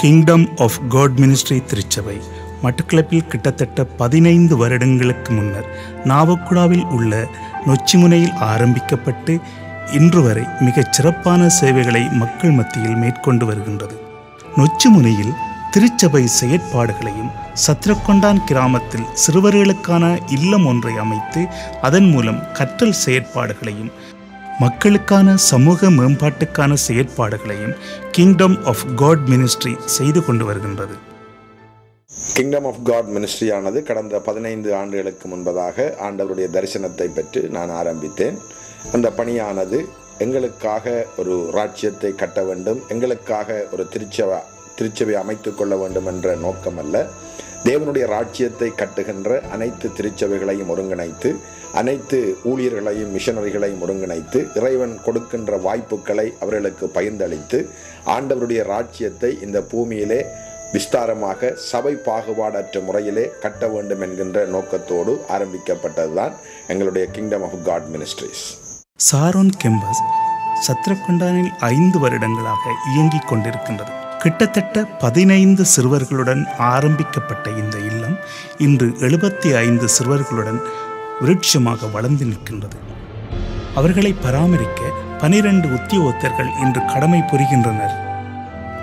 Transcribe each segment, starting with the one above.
Kingdom of God ministry திருச்சபை மட்டக்களப்பில் கிட்டத்தட்ட 15 வருடங்களுக்கு முன்னர் நாவக்குடாவில் உள்ள நொச்சிமுனையில் ஆரம்பிக்கப்பட்டு இன்று வரை மிகச் சிறப்பான சேவைகளை மக்கள் மத்தியில் மேற்கொண்டு வருகின்றது. நொச்சிமுனையில் திருச்சபை செயற்பாடுகளையும் சத்திரக்கொண்டான் கிராமத்தில் சிறுவர்களுக்கான இல்லம் ஒன்றை அமைத்து அதன் மூலம் கற்றல் செயற்பாடுகளையும் மக்களுக்கான சமூக மேம்பாட்டுக்கான செயற்பாடுகளையும் கிங்டம் ஆஃப் காட் மினிஸ்ட்ரி செய்து கொண்டு வருகின்றது. கிங்டம் ஆஃப் காட் மினிஸ்ட்ரி ஆனது கடந்த 15 ஆண்டுகளுக்கு முன்பதாக ஆண்டவருடைய தரிசனத்தை பெற்று நான் ஆரம்பித்தேன். அந்த பணியானது எங்களுக்காக ஒரு ராஜ்யத்தை கட்ட வேண்டும், எங்களுக்காக ஒரு திருச்சபை அமைத்து கொள்ள வேண்டும் என்ற நோக்கம் அல்ல. தேவனுடைய ராஜ்யத்தை கட்டுகின்ற அனைத்து திருச்சபைகளையும் ஒருங்கிணைத்து, அனைத்து ஊழியர்களையும் மிஷனரிகளையும் ஒருங்கிணைத்து, இறைவன் கொடுக்கின்ற வாய்ப்புகளை அவர்களுக்கு பகிர்ந்தளித்து ஆண்டவருடைய ராஜ்யத்தை இந்த பூமியிலே விஸ்தாரமாக சபை பாகுபாடற்ற முறையிலே கட்ட வேண்டும் என்கின்ற நோக்கத்தோடு ஆரம்பிக்கப்பட்டதுதான் எங்களுடைய Kingdom of God Ministries. Sharon campus சத்திரக்கொண்டானில் 5 வருடங்களாக இயங்கிக் கொண்டிருக்கின்றது. கிட்டத்தட்ட 15 சிறுவர்களுடன் ஆரம்பிக்கப்பட்ட இந்த இல்லம் இன்று 75 சிறுவர்களுடன் விருட்சமாக வளர்ந்து நிற்கின்றது. அவர்களை பராமரிக்க 12 உத்தியோகத்தர்கள் இன்று கடமை புரிகின்றனர்.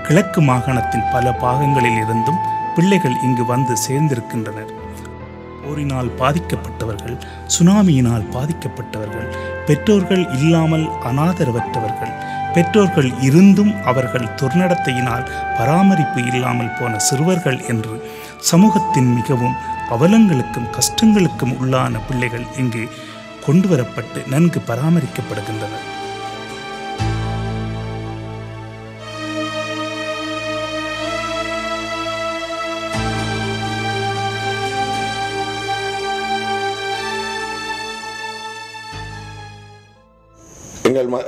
கிழக்கு மாகாணத்தின் பல பாகங்களில் இருந்தும் பிள்ளைகள் இங்கு வந்து சேர்ந்திருக்கின்றனர். போரினால் பாதிக்கப்பட்டவர்கள், சுனாமியினால் பாதிக்கப்பட்டவர்கள், பெற்றோர்கள் இல்லாமல் அனாதரவற்றவர்கள், பெற்றோர்கள் இருந்தும் அவர்கள் துர்நடத்தையினால் பராமரிப்பு இல்லாமல் போன சிறுவர்கள் என்று சமூகத்தின் மிகவும் அவலங்களுக்கும் கஷ்டங்களுக்கும் உள்ளான பிள்ளைகள் இங்கு கொண்டு வரப்பட்டு நன்கு பராமரிக்கப்படுகின்றனர்.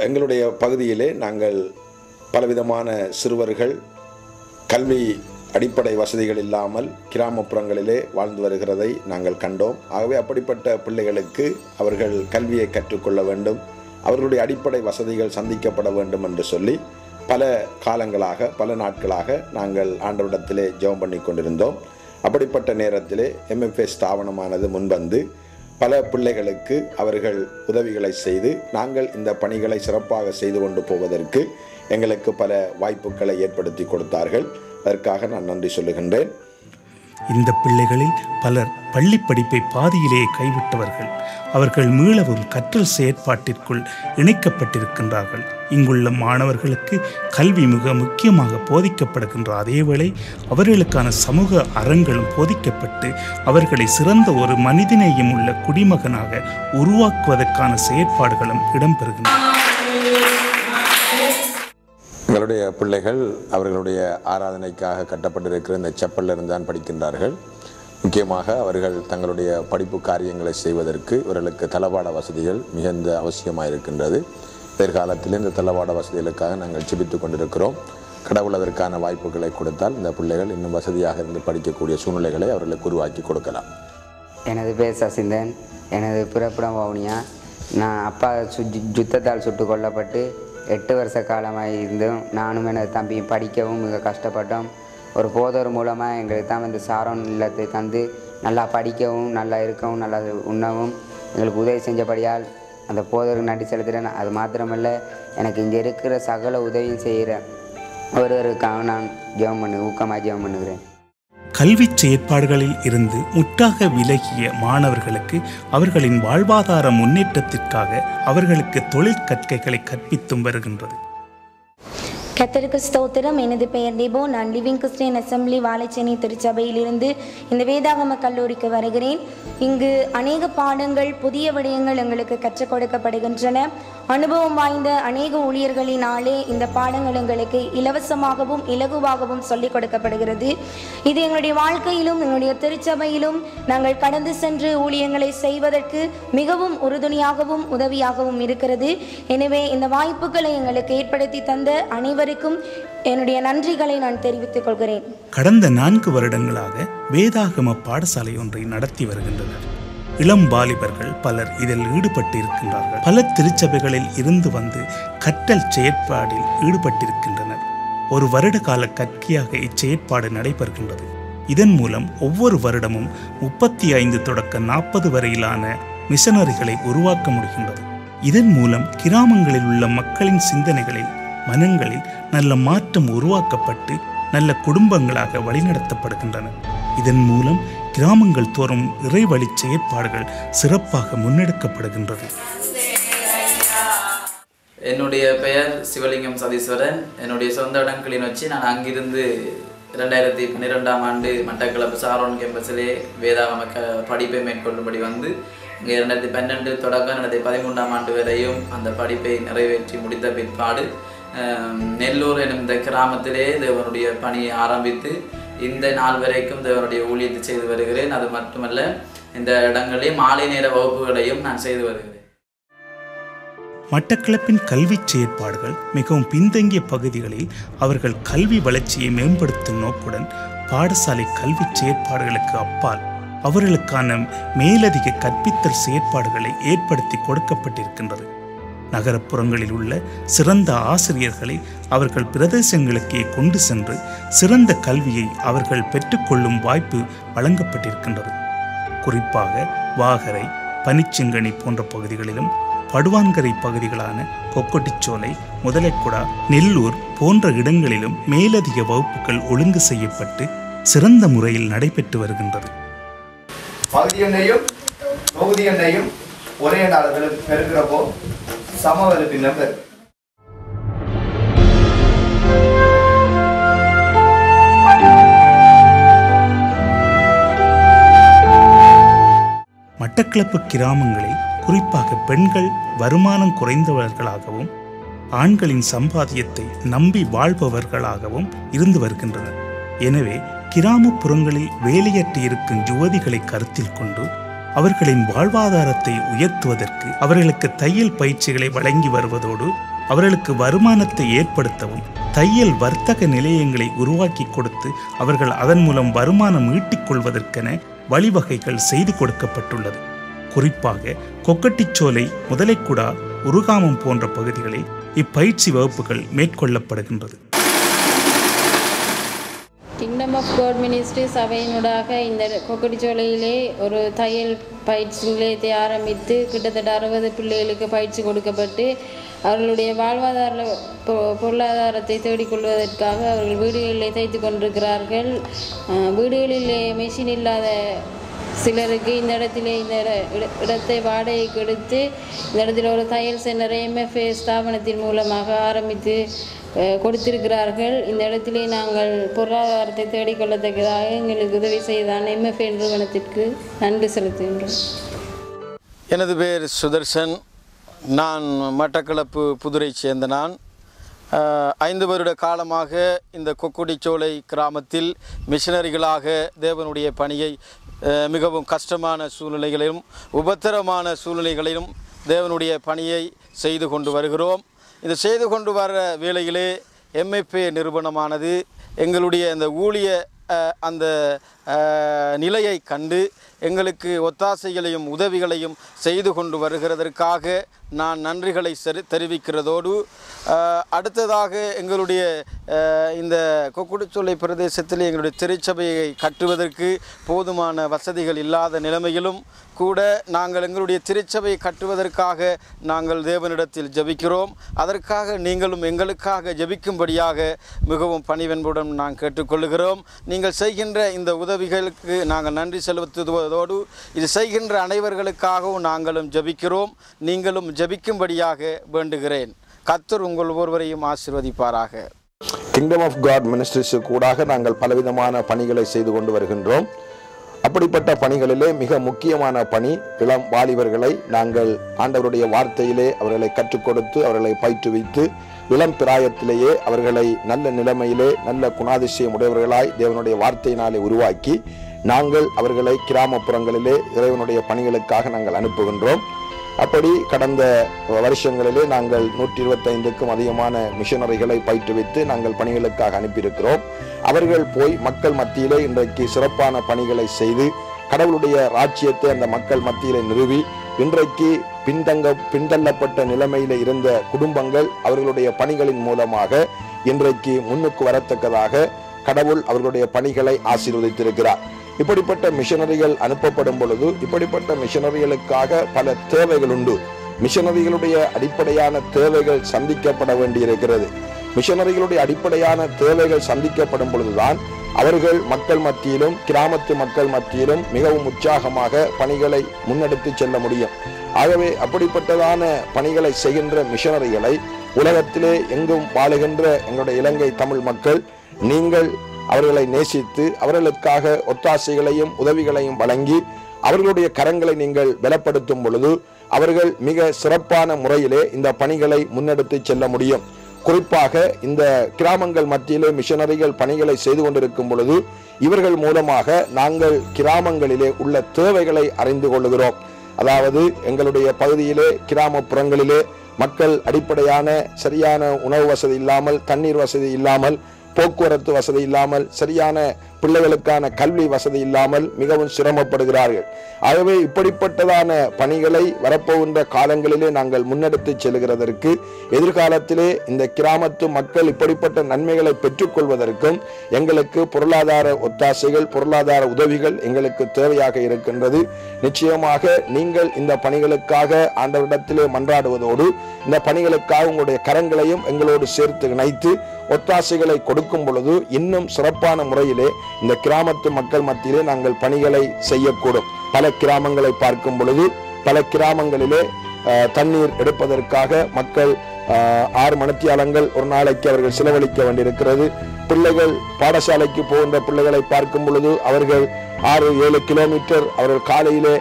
எங்களுடைய பகுதியிலே நாங்கள் பலவிதமான சிறுவர்கள் கல்வி அடிப்படை வசதிகள் இல்லாமல் கிராமப்புறங்களிலே வாழ்ந்து வருகிறதை நாங்கள் கண்டோம். ஆகவே அப்படிப்பட்ட பிள்ளைகளுக்கு அவர்கள் கல்வியை கற்றுக்கொள்ள வேண்டும், அவர்களுடைய அடிப்படை வசதிகள் சந்திக்கப்பட வேண்டும் என்று சொல்லி பல காலங்களாக பல நாட்களாக நாங்கள் ஆண்டவரிடத்திலே ஜெபம் பண்ணி கொண்டிருந்தோம். அப்படிப்பட்ட நேரத்திலே MFA ஸ்தாபனமானது முன்வந்து பல பிள்ளைகளுக்கு அவர்கள் உதவிகளை செய்து நாங்கள் இந்த பணிகளை சிறப்பாக செய்து கொண்டு போவதற்கு எங்களுக்கு பல வாய்ப்புகளை ஏற்படுத்தி கொடுத்தார்கள். அதற்காக நான் நன்றி சொல்லுகின்றேன். இந்த பிள்ளைகளில் பலர் பள்ளி படிப்பை பாதியிலேயே கைவிட்டவர்கள். அவர்கள் மீளவும் கற்றல் செயற்பாட்டிற்குள் இணைக்கப்பட்டிருக்கின்றார்கள். இங்குள்ள மாணவர்களுக்கு கல்வி மிக முக்கியமாக போதிக்கப்படுகின்ற அதேவேளை அவர்களுக்கான சமூக அறங்களும் போதிக்கப்பட்டு அவர்களை சிறந்த ஒரு மனிதநேயம் உள்ள குடிமகனாக உருவாக்குவதற்கான செயற்பாடுகளும் இடம்பெறுகின்றன. எங்களுடைய பிள்ளைகள் அவர்களுடைய ஆராதனைக்காக கட்டப்பட்டிருக்கிற இந்த செப்பலில் இருந்தான் படிக்கின்றார்கள். முக்கியமாக அவர்கள் தங்களுடைய படிப்பு காரியங்களை செய்வதற்கு இவர்களுக்கு தளவாட வசதிகள் மிகுந்த அவசியமாக இருக்கின்றது. எதிர்காலத்தில் இந்த தளவாட வசதிகளுக்காக நாங்கள் ஜெபித்து கொண்டிருக்கிறோம். கடவுள் அதற்கான வாய்ப்புகளை கொடுத்தால் இந்த பிள்ளைகள் இன்னும் வசதியாக இருந்து படிக்கக்கூடிய சூழ்நிலைகளை அவர்களுக்கு உருவாக்கி கொடுக்கலாம். எனது பேர் சசிந்தன். எனது பிறப்பிடம் வவுனியா. நான் அப்பா யுத்தத்தால் சுட்டு கொல்லப்பட்டு 8 வருஷ காலமாக இருந்தும் நானும் எனது தம்பியும் படிக்கவும் மிக கஷ்டப்பட்டோம். ஒரு போதர் மூலமாக எங்களுக்கு தான் வந்து சாரோன் இல்லத்தை தந்து நல்லா படிக்கவும், நல்லா இருக்கவும், நல்லா உண்ணவும் எங்களுக்கு உதவி செஞ்சபடியால் அந்த போதருக்கு நன்றி செலுத்துகிறேன். அது மாத்திரமல்ல, எனக்கு இங்கே இருக்கிற சகல உதவியும் செய்கிற ஒருவருக்காக நான் ஊக்கமாக ஜெபம் பண்ணுகிறேன். கல்வி செயற்பாடுகளில் இருந்து முற்றாக விலகிய மாணவர்களுக்கு அவர்களின் வாழ்வாதார முன்னேற்றத்திற்காக அவர்களுக்கு தொழில் கற்கைகளை கற்பித்தும் வருகின்றது. கர்த்தருக்கு ஸ்தோத்திரம். எனது பெயர் டிபோ. நான் லிவிங் கிறிஸ்டியன் அசம்பிளி வாழைச்சேனை திருச்சபையிலிருந்து இந்த வேதாகம கல்லூரிக்கு வருகிறேன். இங்கு அநேக பாடங்கள், புதிய விடயங்கள் எங்களுக்கு கற்றுக் கொடுக்கப்படுகின்றன. அனுபவம் வாய்ந்த அநேக ஊழியர்களினாலே இந்த பாடங்கள் எங்களுக்கு இலவசமாகவும் இலகுவாகவும் சொல்லிக் கொடுக்கப்படுகிறது. இது எங்களுடைய வாழ்க்கையிலும் எங்களுடைய திருச்சபையிலும் நாங்கள் கடந்து சென்று ஊழியங்களை செய்வதற்கு மிகவும் உறுதுணையாகவும் உதவியாகவும் இருக்கிறது. எனவே இந்த வாய்ப்புகளை எங்களுக்கு ஏற்படுத்தி தந்த அனைவருக்கும் என்னுடைய நன்றிகளை நான் தெரிவித்துக் கொள்கிறேன். கடந்த 4 வருடங்களாக வேதாகம பாடசாலை ஒன்றை நடத்தி வருகின்றனர். இளம் வாலிபர்கள் பலர் இதில் ஈடுபட்டு இருக்கின்றார்கள். பல திருச்சபைகளில் இருந்து வந்து கற்றல் செயற்பாடில் ஈடுபட்டிருக்கின்றனர். ஒரு வருட கால கற்கையாக இச்செயற்பாடு நடைபெறுகின்றது. இதன் மூலம் ஒவ்வொரு வருடமும் 35 தொடக்க 40 வரையிலான மிஷனரிகளை உருவாக்க முடிகின்றது. இதன் மூலம் கிராமங்களில் உள்ள மக்களின் சிந்தனைகளில், மனங்களில் நல்ல மாற்றம் உருவாக்கப்பட்டு நல்ல குடும்பங்களாக வழிநடத்தப்படுகின்றன. இதன் மூலம் கிராமங்கள் தோறும் இறைவழி செயற்பாடுகள் சிறப்பாக முன்னெடுக்கப்படுகின்றது. என்னுடைய பெயர் சிவலிங்கம் சதீஸ்வரன். என்னுடைய சொந்த இடம் கிளிநொச்சி. நான் அங்கிருந்து 2012ஆம் ஆண்டு மட்டக்களப்பு சாரோன் கேம்பஸிலே வேதாகம படிப்பை மேற்கொள்ளும்படி வந்து இங்கே 2012 தொடக்கம் 2013ஆம் ஆண்டு வரையும் அந்த படிப்பை நிறைவேற்றி முடித்த பிற்பாடு நெல்லூர் எனும் இந்த கிராமத்திலே தேவனுடைய பணியை ஆரம்பித்து இந்த நாள் வரைக்கும் தேவனுடைய ஊழியத்தை செய்து வருகிறேன். அது மட்டுமல்ல, இந்த இடங்களிலே மாலை நேர வகுப்புகளையும் நான் செய்து வருகிறேன். மட்டக்களப்பின் கல்வி செயற்பாடுகள் மிகவும் பின்தங்கிய பகுதிகளில் அவர்கள் கல்வி வளர்ச்சியை மேம்படுத்தும் நோக்குடன் பாடசாலை கல்வி செயற்பாடுகளுக்கு அப்பால் அவர்களுக்கான மேலதிக கற்பித்தல் செயற்பாடுகளை ஏற்படுத்தி கொடுக்கப்பட்டிருக்கின்றது. நகரப்புறங்களில் உள்ள சிறந்த ஆசிரியர்களை அவர்கள் பிரதேசங்களுக்கே கொண்டு சென்று சிறந்த கல்வியை அவர்கள் பெற்றுக்கொள்ளும் வாய்ப்பு வழங்கப்பட்டிருக்கின்றது. குறிப்பாக வாகரை, பனிச்சிங்கணி போன்ற பகுதிகளிலும் படுவான்கரை பகுதிகளான கொக்கொட்டிச்சோலை, முதலைக்குடா, நெல்லூர் போன்ற இடங்களிலும் மேலதிக வகுப்புகள் ஒழுங்கு செய்யப்பட்டு சிறந்த முறையில் நடைபெற்று வருகின்றது. பகுதி எண்ணையும் தொகுதி எண்ணையும் ஒரே நாள் பெருக்கிறப்போ சமவெளி பின்னம் பெறும். மட்டக்களப்பு கிராமங்களில் குறிப்பாக பெண்கள் வருமானம் குறைந்தவர்களாகவும் ஆண்களின் சம்பாத்தியத்தை நம்பி வாழ்பவர்களாகவும் இருந்து வருகின்றனர். எனவே கிராமப்புறங்களில் வேலையற்று இருக்கும் யுவதிகளை கருத்தில் கொண்டு அவர்களின் வாழ்வாதாரத்தை உயர்த்துவதற்கு அவர்களுக்கு தையல் பயிற்சிகளை வழங்கி வருவதோடு அவர்களுக்கு வருமானத்தை ஏற்படுத்தவும் தையல் வர்த்தக நிலையங்களை உருவாக்கி கொடுத்து அவர்கள் அதன் மூலம் வருமானம் ஈட்டிக் கொள்வதற்கென வழிவகைகள் செய்து கொடுக்கப்பட்டுள்ளது. குறிப்பாக கொக்கட்டிச்சோலை, முதலைக்குடா, உருகாமம் போன்ற பகுதிகளில் இப்பயிற்சி வகுப்புகள் மேற்கொள்ளப்படுகின்றது. கிங்டம் ஆஃப் காட் மினிஸ்ட்ரி சபையினூடாக இந்த கொக்கட்டிச்சோலையிலே ஒரு தையல் பயிற்சி நிலையத்தை ஆரம்பித்து கிட்டத்தட்ட 60 பிள்ளைகளுக்கு பயிற்சி கொடுக்கப்பட்டு அவர்களுடைய வாழ்வாதார பொருளாதாரத்தை தேடிக்கொள்வதற்காக அவர்கள் வீடுகளிலே தைத்து கொண்டிருக்கிறார்கள். வீடுகளிலே மெஷின் இல்லாத சிலருக்கு இந்த இடத்திலே இந்த இடத்தை வாடகைக்கு எடுத்து இந்த இடத்துல ஒரு தையல் சென்டரை MFA ஸ்தாபனத்தின் மூலமாக ஆரம்பித்து கொடுத்திருக்கிறார்கள். இந்த இடத்திலே நாங்கள் பொருளாதாரத்தை தேடிக்கொள்ளத்தக்கதாக எங்களுக்கு உதவி செய்தான் MFA நிறுவனத்திற்கு நன்றி செலுத்துகின்றோம். எனது பேர் சுதர்சன். நான் மட்டக்களப்பு புதுரை சேர்ந்த நான் 5 வருட காலமாக இந்த கொக்குடிச்சோலை கிராமத்தில் மிஷனரிகளாக தேவனுடைய பணியை மிகவும் கஷ்டமான சூழ்நிலைகளிலும் உபத்திரமான சூழ்நிலைகளிலும் தேவனுடைய பணியை செய்து கொண்டு வருகிறோம். இது செய்து கொண்டு வர வேளையிலே MFA நிறுவனமானது எங்களுடைய அந்த ஊழிய அந்த நிலையை கண்டு எங்களுக்கு ஒத்தாசைகளையும் உதவிகளையும் செய்து கொண்டு வருகிறதற்காக நான் நன்றிகளை தெரிவிக்கிறதோடு அடுத்ததாக எங்களுடைய இந்த கொக்குடிச்சோலை பிரதேசத்தில் எங்களுடைய திருச்சபையை கட்டுவதற்கு போதுமான வசதிகள் இல்லாத நிலைமையிலும் கூட நாங்கள் எங்களுடைய திருச்சபையை கட்டுவதற்காக நாங்கள் தேவனிடத்தில் ஜெபிக்கிறோம். அதற்காக நீங்களும் எங்களுக்காக ஜெபிக்கும்படியாக மிகவும் பணிவன்புடன் நான் கேட்டுக்கொள்கிறோம். நீங்கள் செய்கின்ற இந்த உதவிகளுக்கு நாங்கள் நன்றி செலுத்துவதோடு இது செய்கின்ற அனைவர்களுக்காகவும் நாங்களும் ஜெபிக்கிறோம். நீங்களும் ஜெபிக்கும்படியாக வேண்டுகிறேன். கர்த்தர் உங்கள் ஒவ்வொருவரையும் ஆசீர்வதிப்பாராக. கிங்டம் ஆஃப் காட் மினிஸ்ட்ரிஸு கூடாக நாங்கள் பலவிதமான பணிகளை செய்து கொண்டு வருகின்றோம். அப்படிப்பட்ட பணிகளிலே மிக முக்கியமான பணி இளம் வாலிபர்களை நாங்கள் ஆண்டவருடைய வார்த்தையிலே அவர்களை கற்றுக் கொடுத்து அவர்களை பயிற்றுவித்து இளம் பிராயத்திலேயே அவர்களை நல்ல நிலைமையிலே நல்ல குணாதிசயம் உடையவர்களாய் தேவனுடைய வார்த்தையினாலே உருவாக்கி நாங்கள் அவர்களை கிராமப்புறங்களிலே இறைவனுடைய பணிகளுக்காக நாங்கள் அனுப்புகின்றோம். அப்படி கடந்த வருஷங்களிலே நாங்கள் 125க்கும் அதிகமான மிஷனரிகளை பயிற்றுவித்து நாங்கள் பணிகளுக்காக அனுப்பியிருக்கிறோம். அவர்கள் போய் மக்கள் மத்தியிலே இன்றைக்கு சிறப்பான பணிகளை செய்து கடவுளுடைய ராஜ்யத்தை அந்த மக்கள் மத்தியிலே நிறுவி இன்றைக்கு பின்தள்ளப்பட்ட நிலைமையில இருந்த குடும்பங்கள் அவர்களுடைய பணிகளின் மூலமாக இன்றைக்கு முன்னுக்கு வரத்தக்கதாக கடவுள் அவர்களுடைய பணிகளை ஆசீர்வதித்திருக்கிறார். இப்படிப்பட்ட மிஷனரிகள் அனுப்பப்படும் பொழுது இப்படிப்பட்ட மிஷனரிகளுக்காக பல தேவைகள் உண்டு. மிஷனரிகளுடைய அடிப்படையான தேவைகள் சந்திக்கப்பட வேண்டியிருக்கிறது. மிஷனரிகளுடைய அடிப்படையான தேவைகள் சந்திக்கப்படும் பொழுதுதான் அவர்கள் மக்கள் மத்தியிலும் கிராமத்து மக்கள் மத்தியிலும் மிகவும் உற்சாகமாக பணிகளை முன்னெடுத்து செல்ல முடியும். ஆகவே அப்படிப்பட்டதான பணிகளை செய்கின்ற மிஷனரிகளை உலகத்திலே எங்கும் வாழுகின்ற எங்களுடைய இலங்கை தமிழ் மக்கள் நீங்கள் அவர்களை நேசித்து அவர்களுக்காக ஒத்தாசைகளையும் உதவிகளையும் வழங்கி அவர்களுடைய கரங்களை நீங்கள் பலப்படுத்தும் பொழுது அவர்கள் மிக சிறப்பான முறையிலே இந்த பணிகளை முன்னெடுத்து செல்ல முடியும். குறிப்பாக இந்த கிராமங்கள் மத்தியிலே மிஷனரிகள் பணிகளை செய்து கொண்டிருக்கும் பொழுது இவர்கள் மூலமாக நாங்கள் கிராமங்களிலே உள்ள தேவைகளை அறிந்து கொள்ளுகிறோம். அதாவது எங்களுடைய பகுதியிலே கிராமப்புறங்களிலே மக்கள் அடிப்படையான சரியான உணவு வசதி இல்லாமல், தண்ணீர் வசதி இல்லாமல், போக்குவரத்து வசதி இல்லாமல், சரியான பிள்ளைகளுக்கான கல்வி வசதி இல்லாமல் மிகவும் சிரமப்படுகிறார்கள். ஆகவே இப்படிப்பட்டதான பணிகளை வரப்போகின்ற காலங்களிலே நாங்கள் முன்னெடுத்து செல்கிறதற்கு எதிர்காலத்திலே இந்த கிராமத்து மக்கள் இப்படிப்பட்ட நன்மைகளை பெற்றுக்கொள்வதற்கும் எங்களுக்கு பொருளாதார ஒத்தாசைகள், பொருளாதார உதவிகள் எங்களுக்கு தேவையாக இருக்கின்றது. நிச்சயமாக நீங்கள் இந்த பணிகளுக்காக ஆண்டவரிடத்திலே மன்றாடுவதோடு இந்த பணிகளுக்காக உங்களுடைய கரங்களையும் எங்களோடு சேர்த்து இணைத்து ஒத்தாசைகளை கொடுக்கும் பொழுது இன்னும் சிறப்பான முறையிலே இந்த கிராமத்து மக்கள் மத்தியிலே நாங்கள் பணிகளை செய்யக்கூடும். பல கிராமங்களை பார்க்கும் பொழுது பல கிராமங்களிலே தண்ணீர் எடுப்பதற்காக மக்கள் 6 மணித்தியாலங்கள் ஒரு நாளைக்கு அவர்கள் செலவழிக்க வேண்டியிருக்கிறது. பிள்ளைகள் பாடசாலைக்கு போகின்ற பிள்ளைகளை பார்க்கும் பொழுது அவர்கள் 6-7 கிலோமீட்டர் அவர்கள் காலையிலே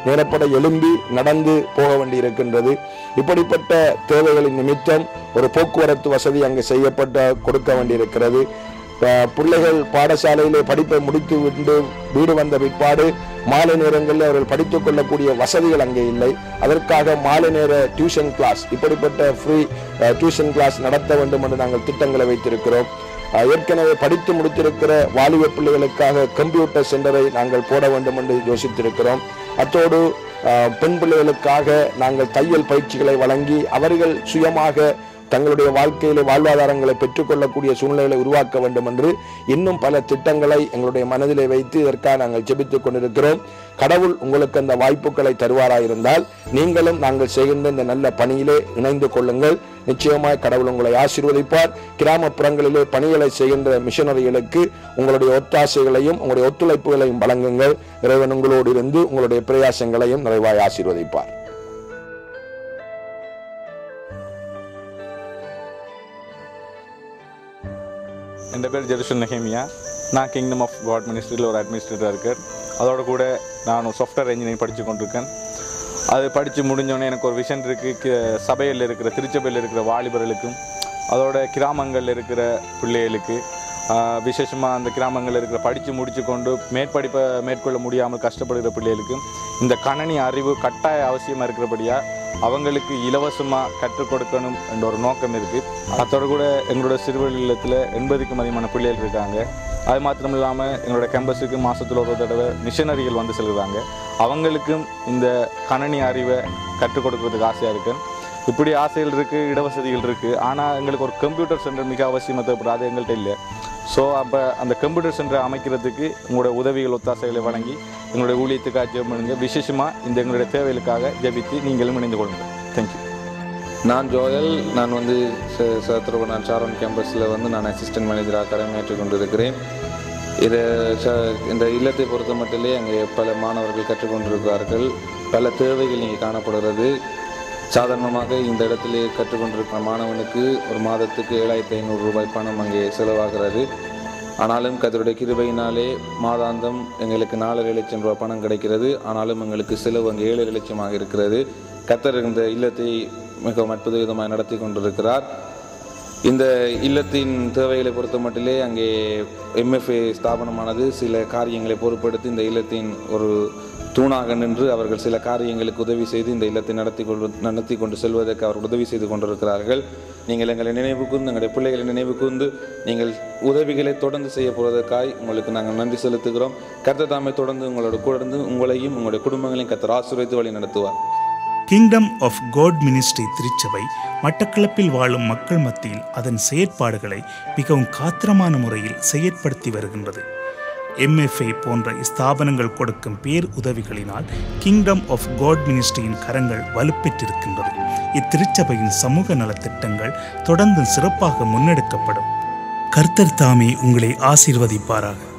நேரப்பட எழும்பி நடந்து போக வேண்டியிருக்கின்றது. இப்படிப்பட்ட தேவைகளின் நிமித்தம் ஒரு போக்குவரத்து வசதி அங்கு கொடுக்க வேண்டியிருக்கிறது. பிள்ளைகள் பாடசாலையிலே படிப்பை முடித்து விட்டு வீடு வந்த பிற்பாடு மாலை நேரங்களில் அவர்கள் படித்துக் கொள்ளக்கூடிய வசதிகள் அங்கே இல்லை. அதற்காக மாலை நேர டியூஷன் கிளாஸ், இப்படிப்பட்ட ஃப்ரீ டியூஷன் கிளாஸ் நடத்த வேண்டும் என்று நாங்கள் திட்டங்களை வைத்திருக்கிறோம். ஏற்கனவே படித்து முடித்திருக்கிற வாலிப பிள்ளைகளுக்காக கம்ப்யூட்டர் சென்டரை நாங்கள் போட வேண்டும் என்று யோசித்திருக்கிறோம். அத்தோடு பெண் பிள்ளைகளுக்காக நாங்கள் தையல் பயிற்சிகளை வழங்கி அவர்கள் சுயமாக தங்களுடைய வாழ்க்கையிலே வாழ்வாதாரங்களை பெற்றுக்கொள்ளக்கூடிய சூழ்நிலைகளை உருவாக்க வேண்டும் என்று இன்னும் பல திட்டங்களை எங்களுடைய மனதிலே வைத்து இதற்காக நாங்கள் ஜெபித்துக் கொண்டிருக்கிறோம். கடவுள் உங்களுக்கு அந்த வாய்ப்புகளை தருவாராயிருந்தால் நீங்களும் நாங்கள் செய்கின்ற இந்த நல்ல பணியிலே இணைந்து கொள்ளுங்கள். நிச்சயமாய் கடவுள் உங்களை ஆசீர்வதிப்பார். கிராமப்புறங்களிலே பணிகளை செய்கின்ற மிஷனரிகளுக்கு உங்களுடைய ஒத்தாசைகளையும் உங்களுடைய ஒத்துழைப்புகளையும் வழங்குங்கள். இறைவன் உங்களோடு இருந்து உங்களுடைய பிரயாசங்களையும் நிறைவாய் ஆசீர்வதிப்பார். என் பேர் ஜெருசல் நெஹேமியா. நான் கிங்டம் ஆஃப் காட் மினிஸ்ட்ரியில் ஒரு அட்மினிஸ்ட்ரேட்டராக இருக்கேன். அதோட கூட நான் சாஃப்ட்வேர் இன்ஜினியரிங் படித்து கொண்டிருக்கேன். அது படித்து முடிஞ்சோடனே எனக்கு ஒரு விஷன் இருக்குது. சபையில் இருக்கிற திருச்சபையில் இருக்கிற வாலிபர்களுக்கும் அதோட கிராமங்களில் இருக்கிற பிள்ளைகளுக்கு விசேஷமாக அந்த கிராமங்களில் இருக்கிற படித்து முடித்து கொண்டு மேற்படிப்பை மேற்கொள்ள முடியாமல் கஷ்டப்படுகிற பிள்ளைகளுக்கும் இந்த கணனி அறிவு கட்டாய அவசியமாக இருக்கிறபடியாக அவங்களுக்கு இலவசமாக கற்றுக் கொடுக்கணும் என்ற ஒரு நோக்கம் இருக்குது. அதோடு கூட எங்களோட சிறுவர் இல்லத்தில் 80க்கும் அதிகமான பிள்ளைகள் இருக்காங்க. அது மாத்திரம் இல்லாமல் எங்களோட கேம்பஸுக்கு மாதத்தில் ஒரு தடவை மிஷனரிகள் வந்து செல்கிறாங்க. அவங்களுக்கும் இந்த கணனி அறிவை கற்றுக் கொடுக்கறதுக்கு ஆசையாக இருக்குது. இப்படி ஆசைகள் இருக்குது, இடவசதிகள் இருக்குது. ஆனால் எங்களுக்கு ஒரு கம்ப்யூட்டர் சென்டர் மிக அவசியமாக தேவைப்படாது, எங்கள்கிட்ட இல்லை. ஸோ அப்போ அந்த கம்ப்யூட்டர் சென்டரை அமைக்கிறதுக்கு உங்களோட உதவிகள் ஒத்தாசைகளை வழங்கி எங்களுடைய ஊழியத்துக்காக ஜெபம் பண்ணுங்க. விசேஷமாக இந்த எங்களுடைய தேவைகளுக்காக ஜெபித்து நீங்களும் இணைந்து கொள்ளுங்கள். தேங்க்யூ. நான் ஜோயல். நான் வந்து சத்ரபனான் சாரோன் கேம்பஸில் வந்து நான் அசிஸ்டன்ட் மேனேஜராக கடமையாற்றி கொண்டிருக்கிறேன். இந்த இல்லத்தை பொறுத்த மட்டிலே அங்கே பல மாணவர்கள் கற்றுக்கொண்டிருக்கிறார்கள். பல தேவைகள் இங்கே காணப்படுகிறது. சாதாரணமாக இந்த இடத்திலே கற்றுக்கொண்டிருக்கிற மாணவனுக்கு ஒரு மாதத்துக்கு 7500 ரூபாய் பணம் அங்கே செலவாகிறது. ஆனாலும் கர்த்தருடைய கிருபையினாலே மாதாந்தம் எங்களுக்கு 4.5 லட்சம் ரூபாய் பணம் கிடைக்கிறது. ஆனாலும் எங்களுக்கு செலவு அங்கே 7 லட்சமாக இருக்கிறது. கர்த்தர் இந்த இல்லத்தை மிகவும் அற்புத விதமாக நடத்தி கொண்டிருக்கிறார். இந்த இல்லத்தின் தேவைகளை பொறுத்த மட்டிலே அங்கே MFA ஸ்தாபனமானது சில காரியங்களை பொறுப்படுத்தி இந்த இல்லத்தின் ஒரு தூணாக நின்று அவர்கள் சில காரியங்களுக்கு உதவி செய்து இந்த இல்லத்தை நடத்தி கொண்டு செல்வதற்கு அவர்கள் உதவி செய்து கொண்டிருக்கிறார்கள். நீங்கள் எங்களை நினைவு கூர்ந்து எங்களுடைய பிள்ளைகளை நினைவு கூர்ந்து நீங்கள் உதவிகளை தொடர்ந்து செய்ய போவதற்காய் உங்களுக்கு நாங்கள் நன்றி செலுத்துகிறோம். கர்த்தர் தாமே தொடர்ந்து உங்களோட கூட இருந்து உங்களையும் உங்களுடைய குடும்பங்களையும் கர்த்தர் ஆசீர்வதித்து வழி நடத்துவார். கிங்டம் ஆஃப் காட் மினிஸ்ட்ரி திருச்சபை மட்டக்களப்பில் வாழும் மக்கள் மத்தியில் அதன் செயற்பாடுகளை மிகவும் காத்திரமான முறையில் செயற்படுத்தி வருகின்றது. MFA போன்ற ஸ்தாபனங்கள் கொடுக்கும் பேர் உதவிகளினால் கிங்டம் ஆஃப் காட் மினிஸ்ட்ரியின் கரங்கள் வலுப்பெற்றிருக்கின்றது. இத்திருச்சபையின் சமூக நலத்திட்டங்கள் தொடர்ந்து சிறப்பாக முன்னெடுக்கப்படும். கர்த்தர் தாமே உங்களை ஆசீர்வதிப்பாராக.